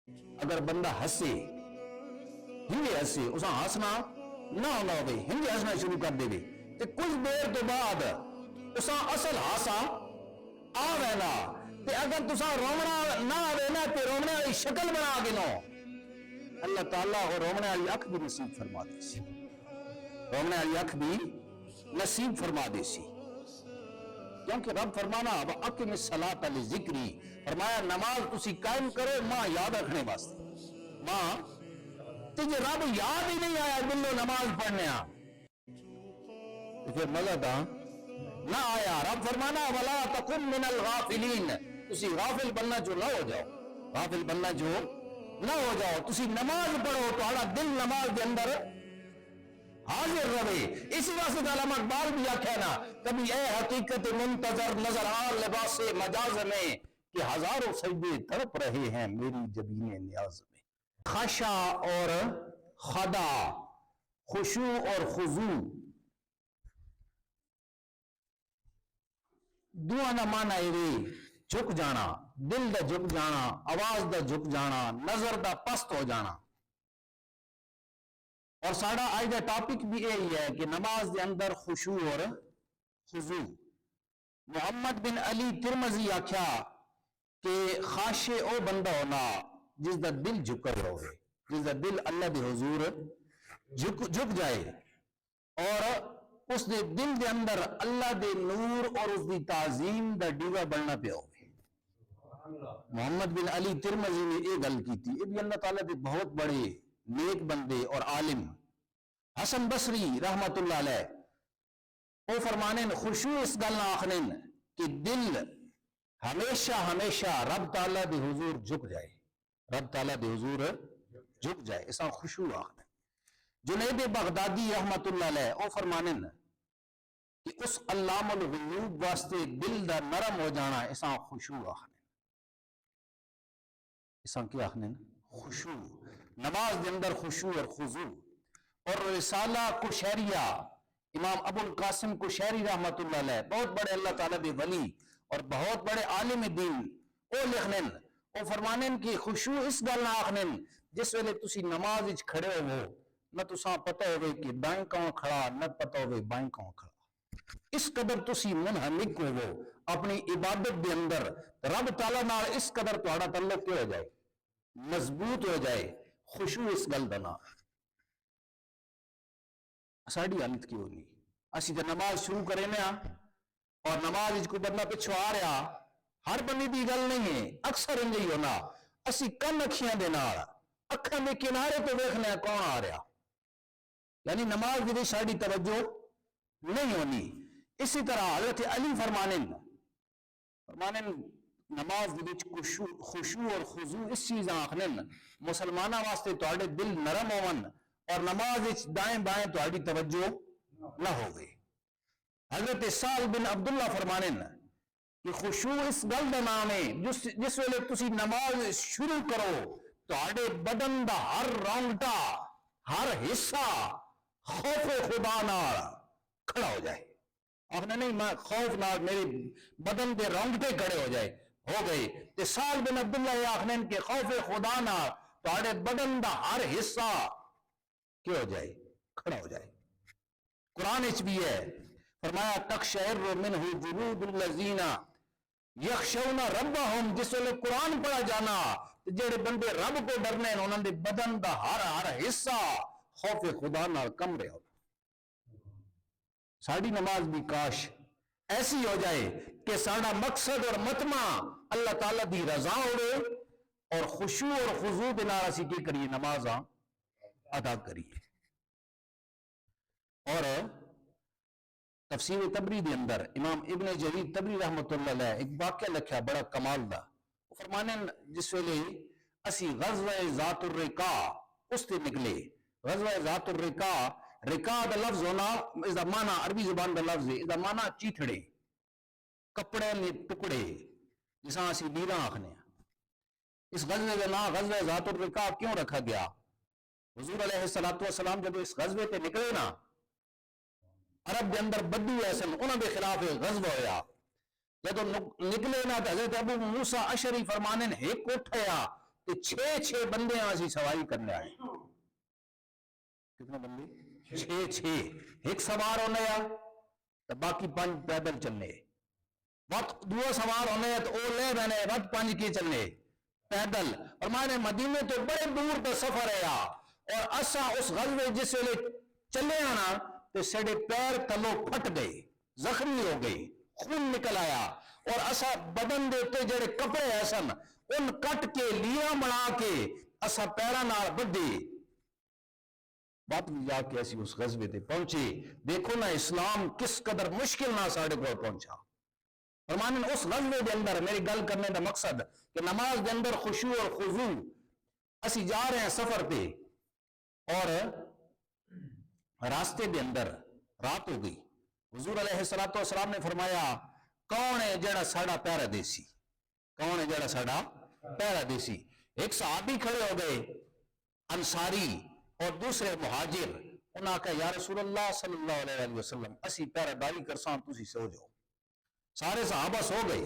اگر بندہ ہسے ہنگے ہسے اسا ہسنا نہ ہونا ہوئے ہنگے ہسنا شروع کر دے تے کچھ دیر تو بعد اسا اصل ہاسا آوے نا تے اگر تسا رومنا نہ آوے نا تے رومنے والی شکل بنا کے نو اللہ تعالیٰ اور رومنے والی اکھ بھی نصیب فرما دے سی رومنے والی اکھ بھی نصیب فرما دے سی کیونکہ رب فرمانا اقم الصلاۃ لذکری فرمایا نماز تسی قائم کرو ماں یاد رکھنے واسطے ماں تجھے رب یاد ہی نہیں آیا دلو نماز پڑھنے پھر مزہ تھا نہ آیا رب فرمانا ولا تکن من الغافلین تسی غافل بننا جو نہ ہو جاؤ غافل بننا جو نہ ہو جاؤ تسی نماز پڑھو تو دل نماز کے اندر حاضر رہے اسی واسطے علامہ اقبال بھی آکھیا نا کبھی اے حقیقت منتظر نظر آ لباس مجاز میں کہ ہزاروں سجدے تڑپ رہے ہیں میری جبین نیاز میں خشع اور خدا خشوع اور خضوع دعا نہ مانا اے جھک جانا دل دا جھک جانا آواز دا جھک جانا نظر دا پست ہو جانا اور ساڑا آج دا ٹاپک بھی یہی ہے کہ نماز دے اندر خشوع اور خضوع محمد بن علی ترمذی آکھیا کہ خاشع او بندہ ہونا جس دا دل جھک ہوئے جس دا دل اللہ دے حضور جھک جائے اور اس دے دل دے اندر اللہ دے نور اور اس دی تعظیم دا ڈیوا بننا پہ ہوئے محمد بن علی ترمذی نے یہ گل کی تھی یہ بھی اللہ تعالیٰ دے بہت بڑے نیک بندے اور عالم حسن بصری رحمت اللہ علیہ وہ فرمانے خشوع اس گل نہ آخنین کہ دل ہمیشہ ہمیشہ رب تعالیٰ دے حضور جھک جائے رب تعالیٰ دے حضور جھک جائے اسا خشوع آخنین جنید بغدادی رحمت اللہ علیہ وہ فرمانے کہ اس علام الغیوب واسطے دل دا نرم ہو جانا اسا خشوع آخنے اسا کیا آخنے خشوع نماز دے اندر خشوع اور خضوع اور رسالہ کشیریہ امام ابو القاسم کشیری رحمت اللہ علیہ بہت بڑے اللہ تعالیٰ دے ولی اور بہت بڑے عالم دین او لکھنن او فرمانن کہ خشوع اس گل نہ آخنن جس ویلے تسی نماز وچ کھڑے ہو نہ تساں پتہ ہوئے کہ دائیں کہاں کھڑا نہ پتہ ہوئے بائیں کہاں کھڑا اس قدر تسی منہمک ہو اپنی عبادت دے اندر رب تعالیٰ نال اس قدر تہاڈا تعلق ہو جائے مضبوط ہو جائے خشوع اس گل دا نام ساڑی حالت کی ہونی اسی تے نماز شروع کرے میں اور نماز اس کو بندہ پچھو آ رہا ہر بندی دی گل نہیں ہے اکثر انجی ہونا اسی کم اکھیاں دے نال اکھاں دے کنارے تو دیکھنے کون آ رہا یعنی نماز دی ساڑی توجہ نہیں ہونی اسی طرح حضرت علی فرمانن نماز دی خشوع اور خضوع اس چیز آخنن مسلمانہ واسطے تہاڈے دل نرم ہون اور نماز دائیں بائیں تہاڈی توجہ نہ ہو گئی حضرت سال بن عبداللہ فرمانن کہ خشوع اس گل دا نام ہے جس ویلے تسی نماز شروع کرو تہاڈے بدن دا ہر رونگٹا ہر حصہ خوف خدا نال کھڑا ہو جائے آخنا نہیں میں خوف نال میرے بدن دے رونگٹے کھڑے ہو جائے ہو گئے تے سال بن عبداللہ یہ آخنن کہ خوف خدا نال تہاڈے بدن دا ہر حصہ کیا ہو جائے کھڑا ہو جائے قرآن اچ بھی ہے فرمایا تقشعر منہ جلود الذین یخشون ربہم جس ویلے قرآن پڑھا جانا جڑے بندے رب کو ڈرنے انہوں نے بدن دا ہر حصہ خوف خدا نال کم رہے ہو ساڑی نماز بھی کاش ایسی ہو جائے کہ ساڑا مقصد اور متمع اللہ تعالیٰ دی رضا ہوئے اور خشوع اور خضوع بنا اسی کی کریے نماز ادا کریے اور تفسیر تبری دے اندر امام ابن جریر تبری رحمت اللہ علیہ ایک واقعہ لکھا بڑا کمال دا فرمانے جس ویلے اسی غزوہ ذات الرقاع اس تے نکلے غزوہ ذات الرقاع رقاع دا لفظ ہونا اس دا معنی عربی زبان دا لفظ ہے اس دا معنی چیتھڑے کپڑے نے ٹکڑے جساں اسی نیراں آکھنے اس غزوے کا نام غزوہ ذات الرقاع کیوں رکھا گیا حضور علیہ السلام جب اس غزوے تے نکلے نا عرب دے اندر بدو ایسے انہوں دے خلاف غزوہ ہویا جب نکلے نا حضرت ابو موسیٰ اشعری فرمانے ایک اٹھیا تے 6 بندے اسی سواری کرنے آئے. کتنے بندے؟ 6 ایک سوار ہونے آ تو باقی 5 پیدل چلنے. وقت دو سوار ہونے تو او لے بنے وقت 5 کی چلنے پیدل. اور مانے مدینے تو بڑے دور کا سفر ہے اور اسا اس غزوے جس ویلے چلے آنا تو سڑے پیر تلو پھٹ گئے, زخمی ہو گئے, خون نکل آیا اور اسا بدن دیتے جڑے کپڑے ایسن ان کٹ کے لیاں بنا کے اسا پیرا نال بدے. بات جا کے ایسی اس غزوے تے پہنچے. دیکھو نا اسلام کس قدر مشکل نہ ساڑے کو پہنچا. فرمانے اس غزوے دے اندر میری گل کرنے دا مقصد کہ نماز دے اندر خشوع اور خضوع اسی جا رہے ہیں سفر پہ اور راستے دے اندر رات ہو گئی. حضور علیہ السلام نے فرمایا کون ہے جڑا ساڑا پیرا دیسی؟ کون ہے جڑا ساڑا پیرا دیسی؟ ایک صحابی کھڑے ہو گئے انصاری اور دوسرے مہاجر. انہاں کہا یا رسول اللہ صلی اللہ علیہ وسلم اسی پیرا داری کرساں تسی سو جاؤ. سارے صحابہ سو گئے.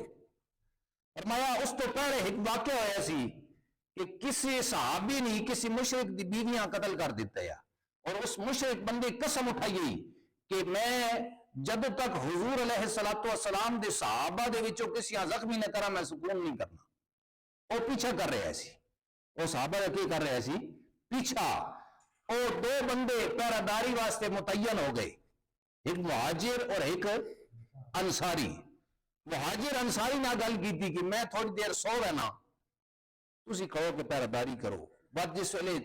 فرمایا اس تو پہلے ایک واقعہ ہویا سی کہ کسی صحابی نے کسی مشرک دی بیویاں قتل کر دیتا ہے اور اس مشرک بندے قسم اٹھائی کہ میں جب تک حضور علیہ السلام دے صحابہ دے وچوں کسی زخمی نہ کرا میں سکون نہیں کرنا. وہ پیچھا کر رہے سی. وہ صحابہ کی کر رہے سی پیچھا. اور 2 بندے پیراداری واسطے متعین ہو گئے, ایک مہاجر اور ایک انصاری. مہاجر انصاری نہ گل کی تھی کہ میں تھوڑی دیر سو رہنا تسی کہو کہ پیراداری کرو. بات جس ویلے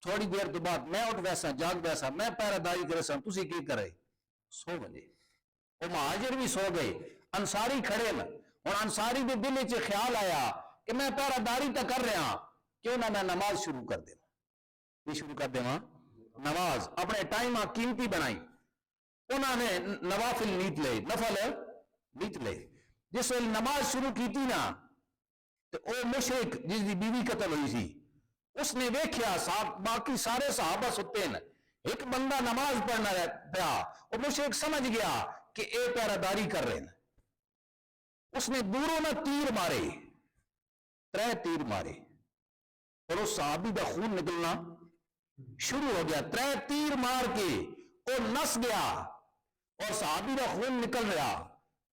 تھوڑی دیر تو بعد میں اٹھ ویسا جاگ ویسا میں پیراداری کرے سا تسی کی کرے سو بجے. وہ مہاجر بھی سو گئے, انصاری کھڑے نا. اور انصاری دے دل وچ خیال آیا کہ میں پیراداری تو کر رہا کیوں نہ میں نماز شروع کر دوں. یہ شروع کر دوں نماز. اپنے ٹائم قیمتی بنائی. انہوں نے نوافل نیت لے, نفل نیت لے. جس ویل نماز شروع کی تھی نا تو او مشرک جس دی بیوی قتل ہوئی سی اس نے ویکھیا باقی سارے صحابہ ستے ہیں, ایک بندہ نماز پڑھنا پیا. وہ مشرک سمجھ گیا کہ اے پیراداری کر رہے ہیں. اس نے دوروں میں تیر مارے, 3 تیر مارے اور اس صحابی دا خون نکلنا شروع ہو گیا. 3 تیر مار کے وہ نس گیا اور صحابی دا خون نکل رہا.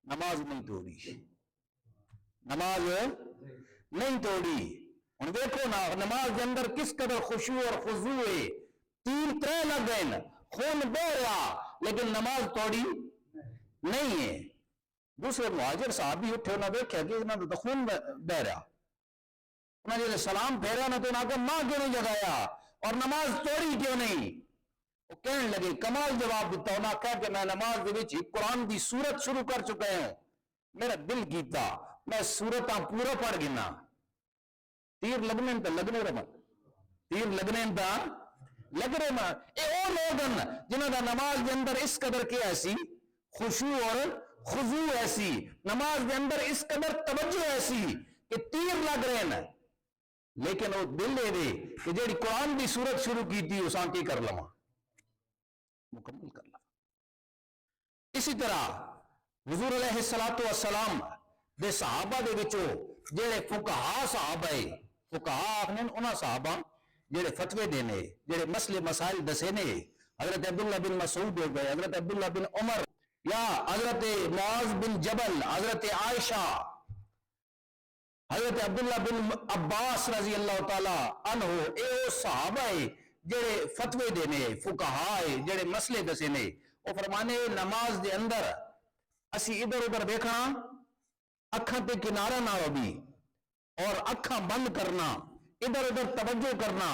نماز نہیں توڑی, نماز نہیں توڑی. ہن دیکھو نا نماز کے اندر کس قدر خشوع اور خضوع ہے. تیر 3 لگ گئے, خون بہ رہا لیکن نماز توڑی نہیں ہے. دوسرے مہاجر صحابی اٹھے, انہوں نے دیکھا کہ انہوں نے خون بہ رہا. انہوں نے سلام پھیرا نہ تو انہوں نے ماں کیوں نہیں جگایا اور نماز توڑی کیوں نہیں؟ وہ کہنے لگے کمال جواب دیتا. انہوں نے کہا کہ میں نماز دے وچ قرآن دی سورت شروع کر چکے ہیں, میرا دل کیتا میں سورتاں پورا پڑھ گنا. تیر لگنے تا لگنے رہا, تیر لگنے تا لگ رہے ماں. اے او لوگن جنہوں دا نماز دے اندر اس قدر کیا ایسی خشوع اور خضوع ایسی, نماز دے اندر اس قدر توجہ ایسی کہ تیر لگ رہے ہیں لیکن وہ دل لے دے کہ جیڑی قرآن دی سورت شروع کی تھی اس کی کر لما مکمل کر لما. اسی طرح حضور علیہ السلام دے صحابہ دے وچوں جڑے فقہا صحابہ ہے, فقہا آخنے انہاں صحابہ جڑے فتوے دینے جڑے مسئلے مسائل دسے نے, حضرت عبداللہ بن مسعود ہو گئے, حضرت عبداللہ بن عمر یا حضرت معاذ بن جبل, حضرت عائشہ, حضرت عبداللہ بن عباس رضی اللہ تعالی عنہ. اے صحابہ ہے جڑے فتوے دینے فقہا ہے جڑے مسئلے دسے نے. وہ فرمانے نماز دے اندر اسی ادھر ادھر دیکھنا, اکھاں تے کنارہ نہ ہوگی اور اکھاں بند کرنا, ادھر ادھر توجہ کرنا,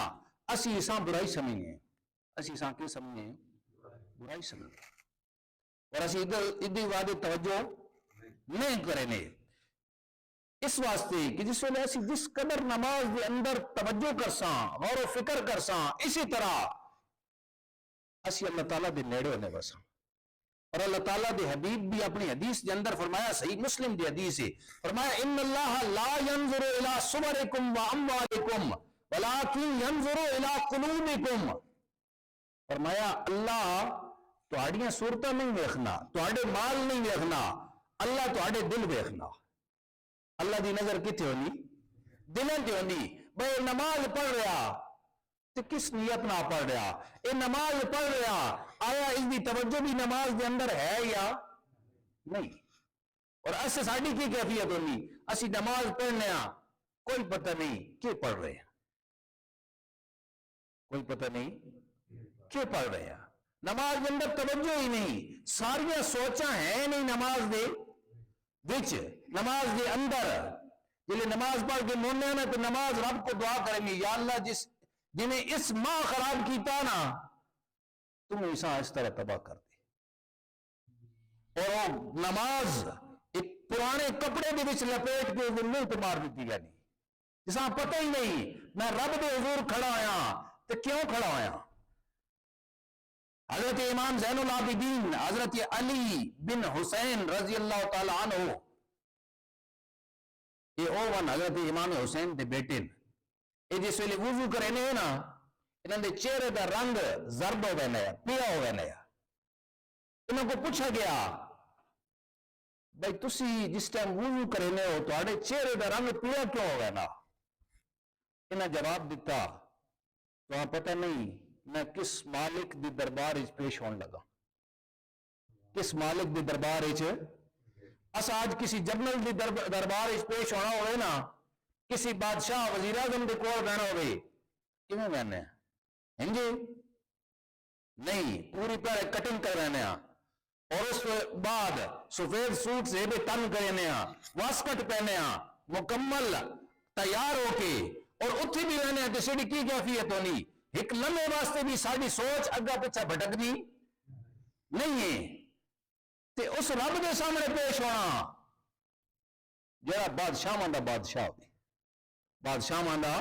اسی اساں برائی سمجھیں. اسی اساں کی سمجھیں؟ برائی سمجھیں. اور اسی ادھر وعدے توجہ نہیں کرنے. اس واسطے کہ جس ویلے اسی جس قدر نماز دے اندر توجہ کرساں, غور و فکر کرساں, اسی طرح اسی اللہ تعالیٰ دے نیڑے ہونے بساں. اور اللہ تعالیٰ دے حبیب بھی اپنی حدیث دے اندر فرمایا, صحیح مسلم دی حدیث ہے, فرمایا ان اللہ لا ينظر الى صورکم و اموالکم ولکن ينظر الى قلوبکم. فرمایا اللہ تہاڈیاں صورتاں نہیں ویکھنا, تہاڈے مال نہیں ویکھنا, اللہ تہاڈے دل ویکھنا. اللہ دی نظر کتے ہونی؟ دلوں تے ہونی. بھائی نماز پڑھ رہا تو کس نیت نہ پڑھ رہا، یہ نماز پڑھ رہا آیا اس کی توجہ بھی نماز کے اندر ہے یا نہیں؟ اور ایسے ساڑی کی کیفیت ہونی، اسی نماز پڑھنے کوئی پتہ نہیں کہ پڑھ رہے ہیں، کوئی پتہ نہیں کہ پڑھ رہے ہیں، نماز کے اندر توجہ ہی نہیں، ساریاں سوچاں ہیں نہیں نماز دے وچ، نماز دے اندر جلے نماز پڑھ کے مونے نا تو نماز رب کو دعا کریں گے، یا اللہ جنہیں اس ماہ خراب کیتا نا تم اساں اس طرح تباہ کر دے، اور نماز ایک پرانے کپڑے دے وچ لپیٹ کے منہ تے مار دیتی گئی، جساں پتہ ہی نہیں میں رب دے حضور کھڑا ہویا تو کیوں کھڑا ہویا۔ حضرت امام زین العابدین حضرت علی بن حسین رضی اللہ تعالی عنہ، یہ اوون حضرت امام حسین دے بیٹے یہ جس ویلے وضو کرنے نا انہوں دے چہرے دا رنگ زرد ہو گئے پیا ہو گئے، انہوں کو پوچھا گیا بھائی تسی جس ٹائم وضو کرنے ہو تو آڑے چہرے دا رنگ پیا کیوں ہو گئے نا؟ انہوں جواب دیتا تو پتہ نہیں میں کس مالک دی دربار اچ پیش ہون لگا، کس مالک دی دربار اچ اسا آج کسی جنرل دی دربار اچ پیش ہونا ہوئے نا، کسی بادشاہ وزیر اعظم دے کول رہنا ہوئے کیوں رہنے ہیں جی نہیں، پوری پہلے کٹنگ کر رہنے ہیں اور اس بعد سفید سوٹ سے بھی تن کرنے ہیں، واسکٹ پہنے ہیں، مکمل تیار ہو کے اور اتھی بھی رہنے ہیں تو سیڑھی کی کیفیت ہونی، ایک لمحے واسطے بھی ساری سوچ اگا پیچھا بھٹکنی نہیں ہے، تے اس رب دے سامنے پیش ہونا جڑا بادشاہ ماندا بادشاہ ہوئے، بادشاہ ماندا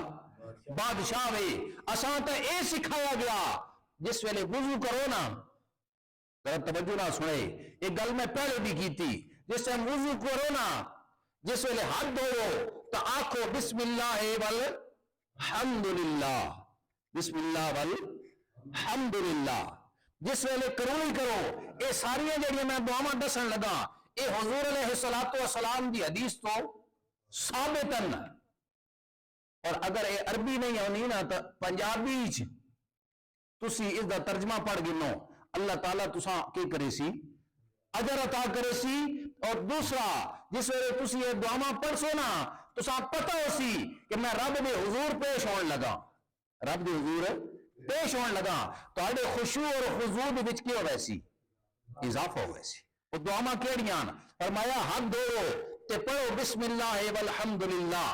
بادشاہ ہوئے، اساں تے اے سکھایا گیا جس ویلے وضو کرو نا ذرا توجہ نہ سنے، ایک گل میں پہلے بھی کی تھی، جس ٹائم وضو کرو نا جس ویلے ہاتھ دھوؤ تو آکھو بسم اللہ والحمدللہ، بسم اللہ والحمدللہ، جس ویلے کروئی کرو اے ساریاں جڑیاں میں دعاواں دسن لگا اے حضور علیہ السلام دی حدیث تو ثابتن، اور اگر اے عربی نہیں ہونی نا تو پنجابی تسی اس دا ترجمہ پڑھ گنو، اللہ تعالیٰ تساں کی کرے سی اجر عطا کرے سی، اور دوسرا جس ویلے تسی یہ دعاواں پڑھ سو نا تساں پتہ ہو سی کہ میں رب دے حضور پیش ہون لگا، رب دے حضور پیش ہون لگا تو آڑے خشوع اور خضوع دے وچ کی ہو ویسی اضافہ ہو ویسی، وہ دعاواں کیڑیاں فرمایا ہاتھ دھوؤ تے پڑھو بسم اللہ والحمدللہ،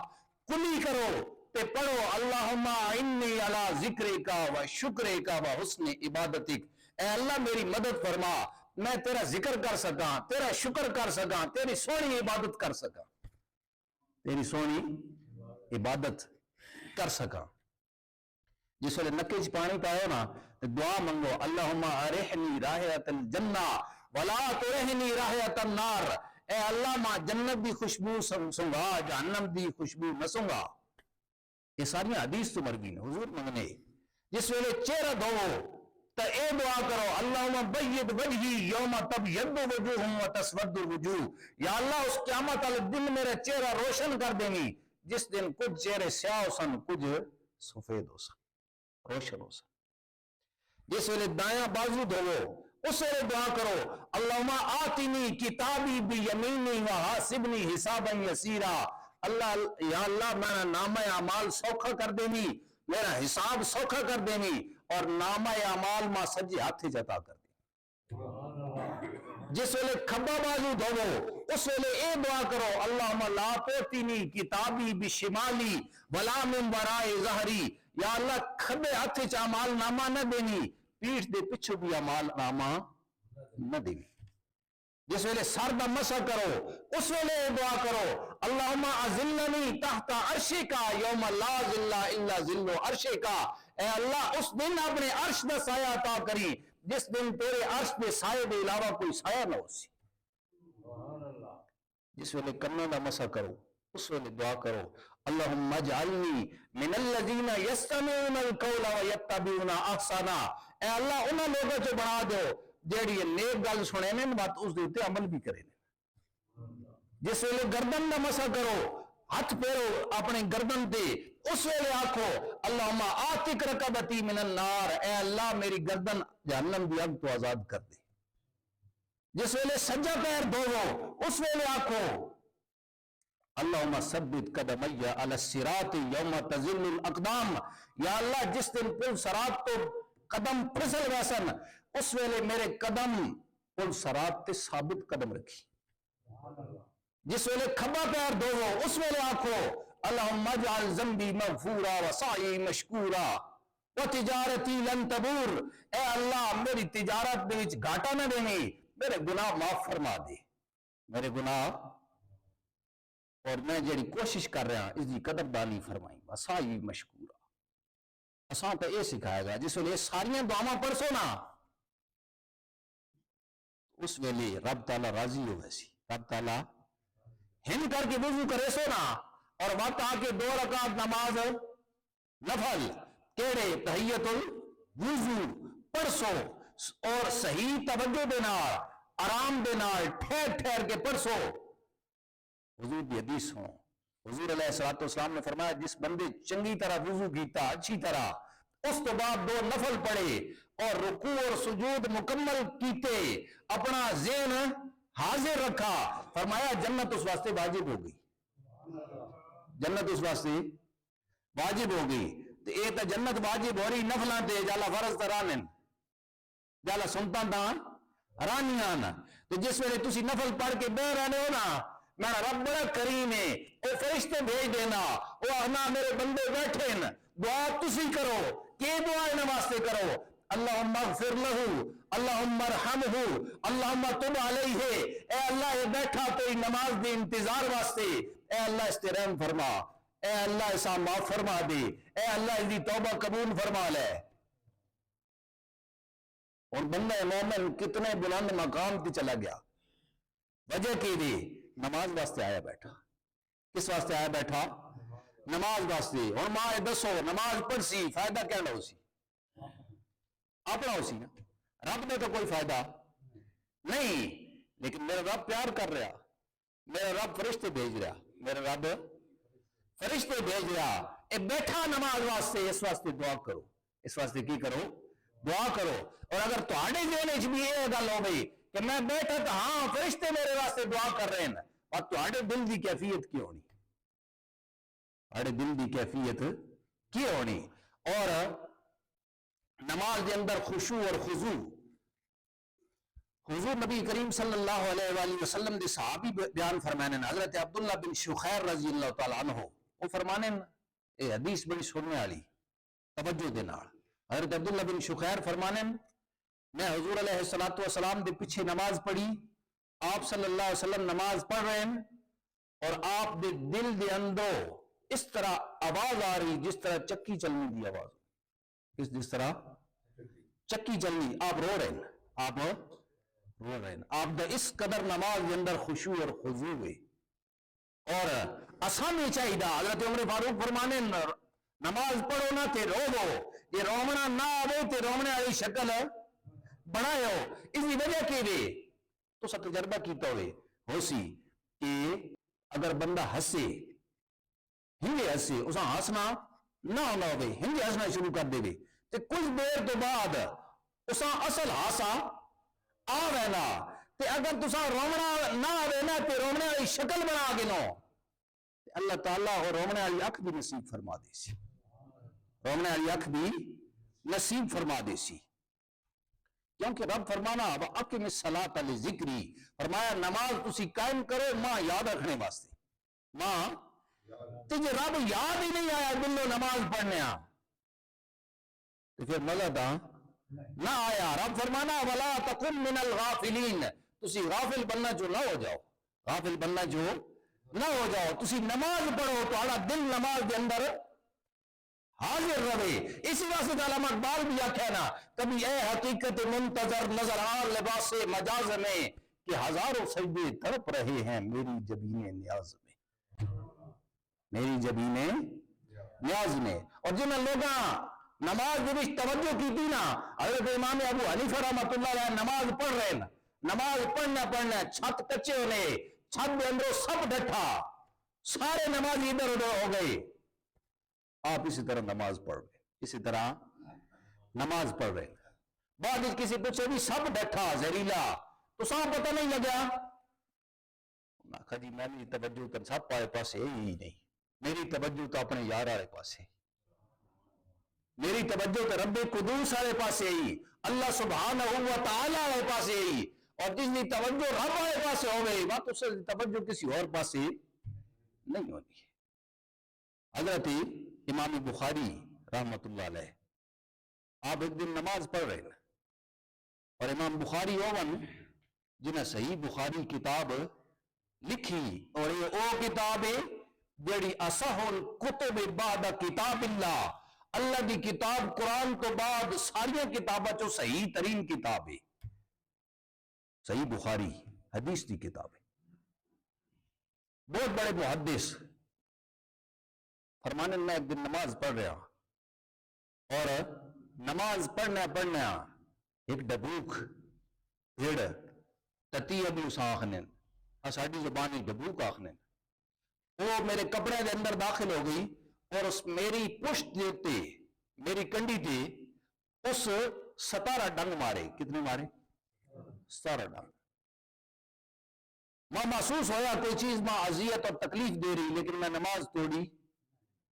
کلی کرو تے پڑھو اللہم انی علی ذکرک و شکرک و حسن عبادتک، اے اللہ میری مدد فرما میں تیرا ذکر کر سکاں، تیرا شکر کر سکاں، تیری سونی عبادت کر سکاں، تیری سونی عبادت کر سکاں۔ جس ویلے نکے چ پانی پاؤ نا دعا منگو اللہم ارحنی رائحۃ الجنہ ولا ترحنی رائحۃ النار، اے اللہ ماں جنت دی خوشبو سنگا جہنم دی خوشبو نہ سنگا، یہ ساری حدیث تو مر گئی حضور منگنے۔ جس ویلے چہرہ دھوو تو اے دعا کرو اللہم بید وجہی یوم تبید وجوہ و تسود وجوہ، یا اللہ اس قیامت والے دن میرا چہرہ روشن کر دیں گی جس دن کچھ چہرے سیاہ ہو سن کچھ سفید ہو سن روشن ہو سن۔ جس ویلے دایاں بازو دھوو اس ویلے دعا کرو اللہم آتنی کتابی بیمینی و حاسبنی حسابا یسیرا، اللہ یا اللہ میرا نامہ اعمال سوکھا کر دینی، میرا حساب سوکھا کر دینی، اور نامہ اعمال ماں سجی ہاتھ جتا کر دینی۔ جس ویلے کھبا بازو دھوو اس ویلے اے دعا کرو اللہم لا توتینی کتابی بشمالی ولا من وراء ظہری، یا اللہ کھبے ہاتھ چ اعمال نامہ نہ دینی، پیٹھ دے پچھو بھی اعمال نامہ نہ دینی۔ جس ویلے سر دا مسح کرو اس ویلے دعا کرو اللہم اذلنی تحت عرشک یوم لا ذل الا ذل عرشک، اے اللہ اس دن اپنے عرش دا سایہ عطا کری جس دن تیرے عرش دے سائے دے علاوہ کوئی سایہ نہ ہو سی۔ جس ویلے کنوں دا مسح کرو اس ویلے دعا کرو اللہم اجعلنی من الذین یستمعون القول ویتبعون احسنا، اے اللہ انہاں لوگوں کو بنا دو جیڑی نیک گل سنے نے بات اس دے تے عمل بھی کرے۔ جس ویلے گردن دا مسح کرو ہاتھ پھیرو اپنے گردن تے اس ویلے آکھو اللہم آتک رکبتی من النار، اے اللہ میری گردن جہنم دی اگ تو آزاد کر دے۔ جس ویلے سجا پیر دھوو اس ویلے آکھو اللہم ثبت قدمی علی الصراط یوم تزل الاقدام، یا اللہ جس دن پل صراط تو قدم پھسل ویسن اس ویلے میرے قدم پل صراط تے ثابت قدم رکھی۔ جس ویلے کھبا پیر دھوو اس ویلے آکھو اللہم اجعل ذنبی مغفورا وسعی مشکورا وتجارتی لن تبور، اے اللہ میری تجارت دے وچ گھاٹا نہ دینے، میرے گناہ معاف فرما دے، میرے گناہ اور میں جڑی کوشش کر رہا اس دی قدردانی فرمائی، وسعی مشکورا۔ اساں تو یہ سکھائے گا جس ویلے ساریاں دعاواں پڑھسو نا اس ویلے رب تعالیٰ راضی ہوئے سی، رب تعالیٰ ہن کر کے وضو کرے سو نا اور وقت آ کے 2 رکعت نماز نفل کیڑے تحیت الوضو پڑھسو اور صحیح توجہ دے نال آرام دے نال ٹھہر ٹھہر کے پڑھسو۔ حضور دی حدیث ہوں، حضور علیہ السلام نے فرمایا جس بندے چنگی طرح وضو کیتا اچھی طرح اس تو بعد 2 نفل پڑھے اور رکوع اور سجود مکمل کیتے اپنا ذہن حاضر رکھا، فرمایا جنت اس واسطے واجب ہو گئی، جنت اس واسطے واجب ہو گئی۔ تو اے تا جنت واجب ہو رہی نفلاں تے جالا فرض ترانن جالا سنتاں تاں رانیاں نا۔ تو جس ویلے تسی نفل پڑھ کے بہ رہنے ہو نا میرا رب بڑا کریم ہے، وہ فرشتے بھیج دینا، وہ آنا میرے بندے بیٹھے نا دعا تسی کرو، کہ دعا انہاں واسطے کرو اللہم اغفر لہو اللہم ارحمہ اللہم تب علیہ، اے اللہ یہ بیٹھا تو نماز دی انتظار واسطے، اے اللہ اس تے رحم فرما، اے اللہ اسا معاف فرما دے، اے اللہ اس دی توبہ قبول فرما لے۔ اور بندہ مومن کتنے بلند مقام تے چلا گیا، وجہ کی دی نماز واسطے آیا بیٹھا۔ کس واسطے آیا بیٹھا؟ نماز واسطے۔ اور ماں دسو نماز پڑھ سی فائدہ کیا نہ ہو سی؟ اپنا ہو سی نا، رب نے تو کوئی فائدہ نہیں، لیکن میرا رب پیار کر رہا، میرا رب فرشتے بھیج رہا، میرا رب فرشتے بھیج رہا، اے بیٹھا نماز واسطے، اس واسطے دعا کرو، اس واسطے کی کرو؟ دعا کرو۔ اور اگر تہاڈے ذہن وچ بھی یہ گل ہو گئی کہ میں بیٹھا تو ہاں فرشتے میرے واسطے دعا کر رہے ہیں، اور تہاڈے دل دی کیفیت کی ہونی؟ تہاڈے دل دی کیفیت کی ہونی؟ اور نماز دے اندر خشوع اور خضوع، حضور نبی کریم صلی اللہ علیہ وآلہ وسلم دے صحابی بیان فرمانے حضرت عبداللہ بن شخیر رضی اللہ تعالیٰ عنہ، وہ فرمانے اے حدیث بڑی سننے والی توجہ دے نال، حضرت عبداللہ بن شخیر فرمانے میں حضور علیہ السلام دے پیچھے نماز پڑھی، آپ صلی اللہ علیہ وسلم نماز پڑھ رہے ہیں اور آپ دے دل دے اندر اس طرح آواز آ رہی جس طرح چکی چلنے دی آواز، جس طرح چکی چلنی، آپ رو رہے ہیں، آپ رو رہے ہیں، آپ دا اس قدر نماز دے اندر خشوع اور خضوع ہے۔ اور اساں چاہیے حضرت عمر فاروق فرمانے نماز پڑھو نہ تے روو، یہ رومنا نہ آوے تے رومنے والی شکل بنائے ہو، اس کی وجہ کی دے تو سا تجربہ کیتا ہوئے ہو سی کہ اگر بندہ ہسے ہنگے ہسے اسا ہسنا نہ ہونا ہوئے، ہنگے ہسنا شروع کر دے تے کچھ دیر تو بعد اسا اصل ہاسا آوے نا، تے اگر تسا رومنا نہ آوے نا تے رومنے والی شکل بنا کے نو اللہ تعالیٰ اور رومنے والی اکھ بھی نصیب فرما دے سی، رومنے والی اکھ بھی نصیب فرما دے سی، کیونکہ رب فرمانا وَأَقِمِ الصَّلَاةَ لِذِكْرِي، فرمایا نماز تسی قائم کرو ماں یاد رکھنے واسطے، ماں تجھے رب یاد ہی نہیں آیا دلو نماز پڑھنے تو پھر مزہ دا نہ آیا۔ رب فرمانا وَلَا تَقُمْ مِنَ الْغَافِلِينَ، تسی غافل بننا جو نہ ہو جاؤ، غافل بننا جو نہ ہو جاؤ، تسی نماز پڑھو تو آڑا دل نماز دے اندر حاضر رہے۔ اسی واسطے علامہ اقبال بھی آکھے نا کبھی اے حقیقت منتظر نظر آن لباس مجاز میں کہ ہزاروں سجدے تڑپ رہے ہیں میری جبین نیاز میں، میری جبین نیاز میں۔ اور جنہاں لوگاں نماز دے وچ توجہ کی تھی نا، حضرت امام ابو حنیفہ رحمۃ اللہ علیہ نماز پڑھ رہے ہیں، نماز پڑھنا چھت کچے ہونے، چھت دے اندروں سب ڈٹھا، سارے نمازی ادھر ادھر ہو گئے، آپ اسی طرح نماز پڑھ رہے، اسی طرح نماز پڑھ رہے، بعد کسی پوچھے بھی سب بیٹھا زہریلا تو سب پتہ نہیں لگا، جی میں میری توجہ تو سب پائے پاسے ہی نہیں، میری توجہ تو اپنے یار والے پاسے، میری توجہ تو رب قدوس والے پاسے ہی، اللہ سبحانہ و تعالی والے پاسے ہی، اور جس کی توجہ رب والے پاسے ہوئے بات اس سے توجہ کسی اور پاسے نہیں ہونی ہے۔ حضرت امام بخاری رحمت اللہ علیہ آپ ایک دن نماز پڑھ رہے ہیں، اور امام بخاری اوون جنہیں صحیح بخاری کتاب لکھی، اور یہ او کتاب ہے جڑی اصح الکتب بعد کتاب اللہ کی کتاب قرآن تو بعد ساری کتاباں چو صحیح ترین کتاب ہے، صحیح بخاری حدیث کی کتاب ہے۔ بہت بڑے محدث فرمانے میں ایک دن نماز پڑھ رہا، اور نماز پڑھنا ایک ڈبوک بھیڑ تتی ابو ساخنے ساڑی زبان ڈبوک آخنے، وہ میرے کپڑے دے اندر داخل ہو گئی، اور اس میری پشت دیتے میری کنڈی تے اس 17 ڈنگ مارے، کتنے مارے؟ 17 ڈنگ۔ میں محسوس ہویا کوئی چیز میں اذیت اور تکلیف دے رہی، لیکن میں نماز توڑی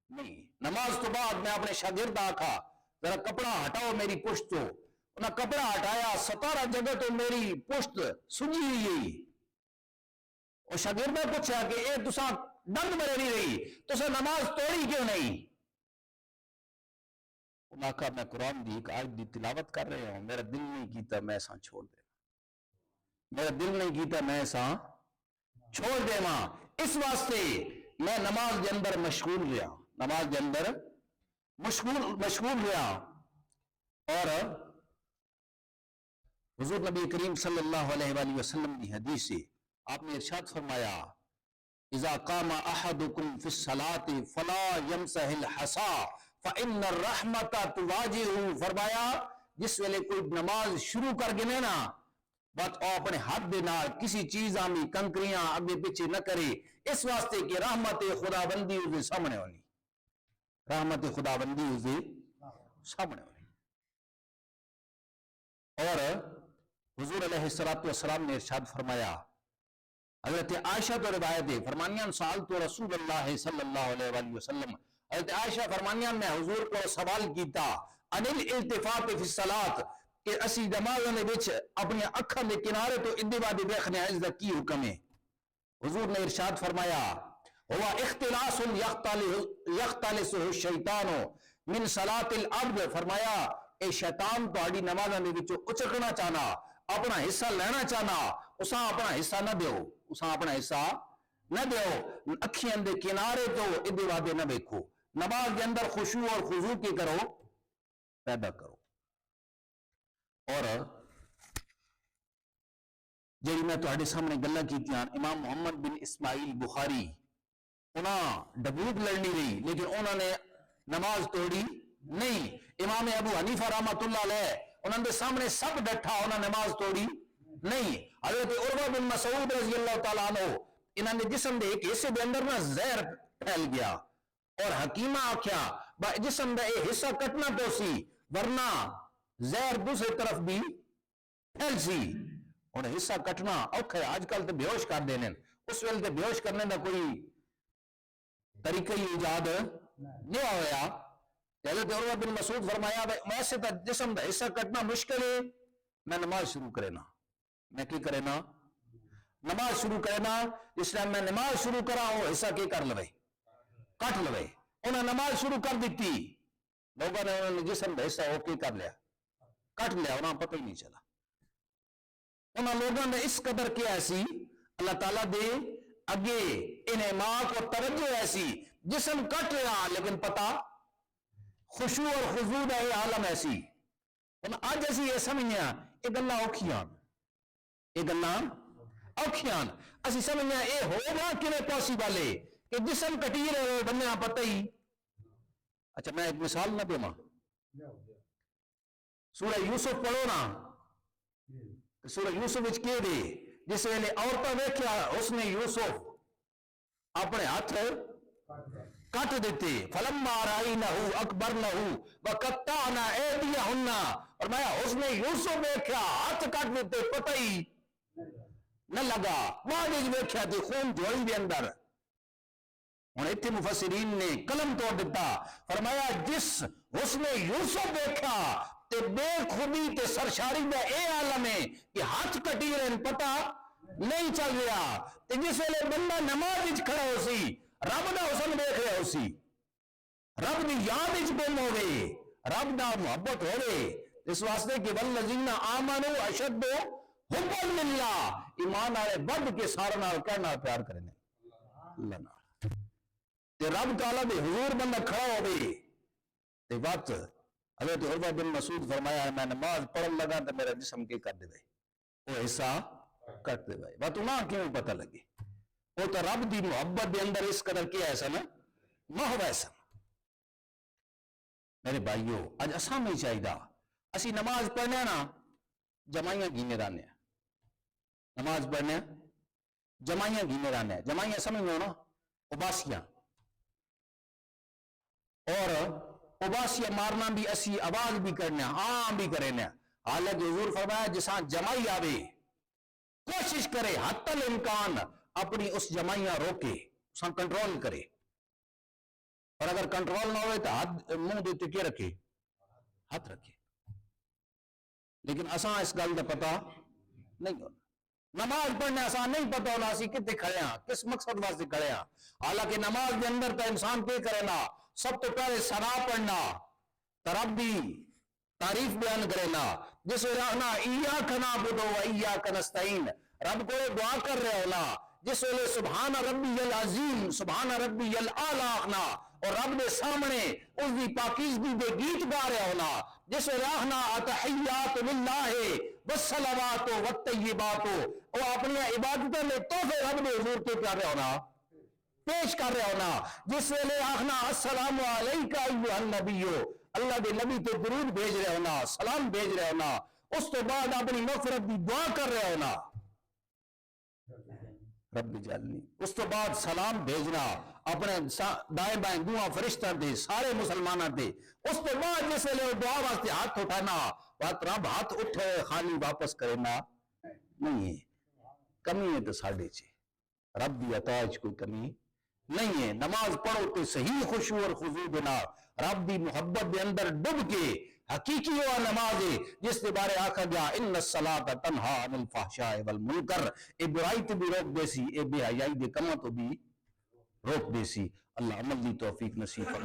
نہیں۔ نماز تو بعد میں اپنے شاگرد آکھا ذرا کپڑا ہٹاؤ میری پشت تو، انہاں کپڑا ہٹایا، 17 جگہ تو میری پشت سنجی ہوئی، اور شاگرد نے پوچھا کہ اے تساں ڈنگ میرے نہیں رہی، تساں نماز توڑی کیوں نہیں؟ انہاں کہا میں قرآن دی ایک آیت دی تلاوت کر رہے ہوں، میرا دل نہیں کیتا میں ایسا چھوڑ دے، میرا دل نہیں کیتا میں ایسا چھوڑ دے ماں، اس واسطے میں نماز کے اندر مشغول رہا، نماز کے اندر مشغول رہا۔ اور حضور نبی کریم صلی اللہ علیہ وآلہ وسلم کی حدیث سے آپ نے ارشاد فرمایا اذا قام احدکم فی الصلاة فلا یمسح الحصا فإن الرحمت تواجہہ، فرمایا جس ویلے کوئی نماز شروع کر گنے نا بات او اپنے ہاتھ دے نال کسی چیز آمی کنکریاں اگے پیچھے نہ کرے، اس واسطے کہ رحمت خدا بندی اس دے سامنے ہونی، رحمت خدا بندی اس دے سامنے ہونی۔ اور حضور علیہ السلام نے ارشاد فرمایا، حضرت عائشہ تو روایت ہے، فرمانیاں سالت رسول اللہ صلی اللہ علیہ وآلہ وسلم، حضرت عائشہ فرمانیاں میں حضور کو سوال کیتا عن الالتفات فی الصلاۃ، کہ اسی نماز نے وچ اپنی اکھاں دے کنارے تو ادھے بعد دیکھنے اس دا کی حکم ہے؟ حضور نے ارشاد فرمایا ہوا اختلاس یختلسہ الشیطان من صلاۃ العبد، فرمایا اے شیطان تہاڈی نمازاں دے وچوں اچکنا چاہنا، اپنا حصہ لینا چاہنا، اساں اپنا حصہ نہ دیو، اساں اپنا حصہ نہ دیو، اکھیاں دے کنارے تو ادھے بعد نہ دیکھو، نماز کے اندر خشوع اور خضوع کی کرو پیدا کرو۔ اور جی میں تہاڈے سامنے گلاں کیتیاں، امام محمد بن اسماعیل بخاری انہاں ڈبوک لڑنی رہی لیکن انہوں نے نماز توڑی نہیں، امام ابو حنیفہ رحمۃ اللہ علیہ انہوں نے سامنے سب ڈٹھا، انہوں نے نماز توڑی نہیں۔ حضرت عروہ بن مسعود رضی اللہ تعالیٰ عنہ انہوں نے جسم دے ایک حصے دے اندر نہ زہر پھیل گیا، اور حکیمہ آکھیا جسم دا اے حصہ کٹنا تو سی ورنہ زہر دوسری طرف بھی پھیل سی، اور حصہ کٹنا اوکھا ہے، آج کل تو بیہوش کر دینے، اس ویل تے بیہوش کرنے دا کوئی طریقہ ہی ایجاد نہیں ہویا۔ حضرت عروہ بن مسعود فرمایا ویسے تو جسم دا حصہ کٹنا مشکل ہے، میں نماز شروع کرنا، میں کی کرنا؟ نماز شروع کرنا۔ اس ٹائم میں نماز شروع کرا وہ حصہ کی کر لوے، کٹ لوے، انہوں نے نماز شروع کر دیتی، لوگوں نے انہوں نے جسم دا حصہ وہ کی کر لیا، کٹ لیا، انہوں نے پتہ ہی نہیں چلا۔ انہوں لوگوں نے اس قدر کیا ایسی اللہ تعالیٰ دے اگے انعماق اور توجہ ایسی، جسم کٹ رہا لیکن پتہ خشوع اور خضوع ہے عالم ایسی۔ آج ایسی یہ سمجھنا یہ گلاں اوکھیاں، یہ گلاں اوکھیاں، اسی سمجھنا یہ ہوگا کیویں پاسیبل ہے کہ جسم کٹی رہے بندے پتہ ہی۔ اچھا میں ایک مثال نہ دوں، سورہ یوسف پڑھو نا، سورہ یوسف وچ کے دے جس ویلے عورتاں ویکھیا حسن یوسف اپنے ہاتھ کٹ دیتے فلما رأینہ اکبرنہ وقطعنا ایدیہن فرمایا اس نے یوسف دیکھا ہاتھ کٹ دیتے پتہ ہی نہ لگا بعد وچ ویکھیا تے خون جوئی دے اندر ہن ایتھے مفسرین نے قلم توڑ دیتا فرمایا جس حسن یوسف دیکھا تے بے خودی تے سرشاری دا اے عالم ہے کہ ہاتھ کٹی رہن پتہ نہیں چل رہا تے جس ویلے بندہ نماز وچ کھڑا ہو سی رب دا حسن دیکھ رہا ہو سی رب دی یاد وچ گم ہوئے رب دا محبت ہوئے اس واسطے کہ والذین آمنوا اشد حبا للہ ایمان والے بڑھ کے سارے نال کہنا پیار کریں اللہ نال تے رب تعالیٰ دے حضور بندہ کھڑا ہوئے تے وقت حضرت عروہ بن مسعود فرمایا میں نماز پڑھن لگا تو میرا جسم کے کر دے بھائی وہ حصہ کٹ دے بھائی بات انہاں کیوں پتہ لگے وہ تو رب دی محبت دے اندر اس قدر کیا ایسا نا محو ایسا میرے بھائیو آج اساں میں چاہیدہ اسی نماز پڑھنے نا جمائیاں گینے رانے نماز پڑھنے جمائیاں گینے رانے جمائیاں سمجھو نا اباسیاں اور اباسیاں مارنا بھی اسی آواز بھی کرنے عام بھی کرنے حالانکہ حضور فرمایا جساں جمائی آوے کوشش کرے حتی الامکان اپنی اس جمائیاں روکے اساں کنٹرول کرے اور اگر کنٹرول نہ ہوئے تو ہاتھ منہ دیتے کیا رکھے ہاتھ رکھے لیکن اساں اس گل دا پتہ نہیں ہونا نماز پڑھنے اساں نہیں پتہ ہونا اسی کتے کھڑے ہیں کس مقصد واسطے کھڑے ہیں حالانکہ نماز کے اندر تو انسان پہ کرے نا سب تو پہلے ثنا پڑھنا رب دی تعریف بیان کرے نا جس رہنا ایاک نعبد و ایاک نستعین رب کو دعا کر رہے ہونا جس ویلے سبحان ربی العظیم سبحان ربی الاعلی اور رب دے سامنے اس دی پاکیزگی دے گیت گا رہے ہونا جس رہنا اتحیات للہ والصلوات والطیبات اور اپنی عبادتوں میں تحفے رب دے حضور کے پیارے ہونا پیش کر رہے ہونا جس ویلے آخنا السلام علیکہ ایھا النبی اللہ دے نبی تو درود بھیج رہے ہونا سلام بھیج رہے ہونا اس تو بعد اپنی مغفرت دی دعا کر رہے ہونا رب جعلنی اس تو بعد سلام بھیجنا اپنے دائیں بائیں دعا فرشتہ دے سارے مسلمانہ دے اس تو بعد جس ویلے دعا واسطے ہاتھ اٹھانا بات رب ہاتھ اٹھے خالی واپس کرنا نہیں ہے کمی ہے تو ساڑھے چھے رب دی عطاج کوئی کمی نہیں ہے نماز پڑھو تو صحیح خشوع اور خضوع بنا رب دی محبت دے اندر ڈب کے حقیقی ہوا نماز ہے جس کے بارے آکھا گیا ان الصلاۃ تنہا عن الفحشاء والمنکر اے برائی تو بھی روک دے سی اے بے حیائی دے کماں تو بھی روک دے سی اللہ عمل دی توفیق نصیب فرمائے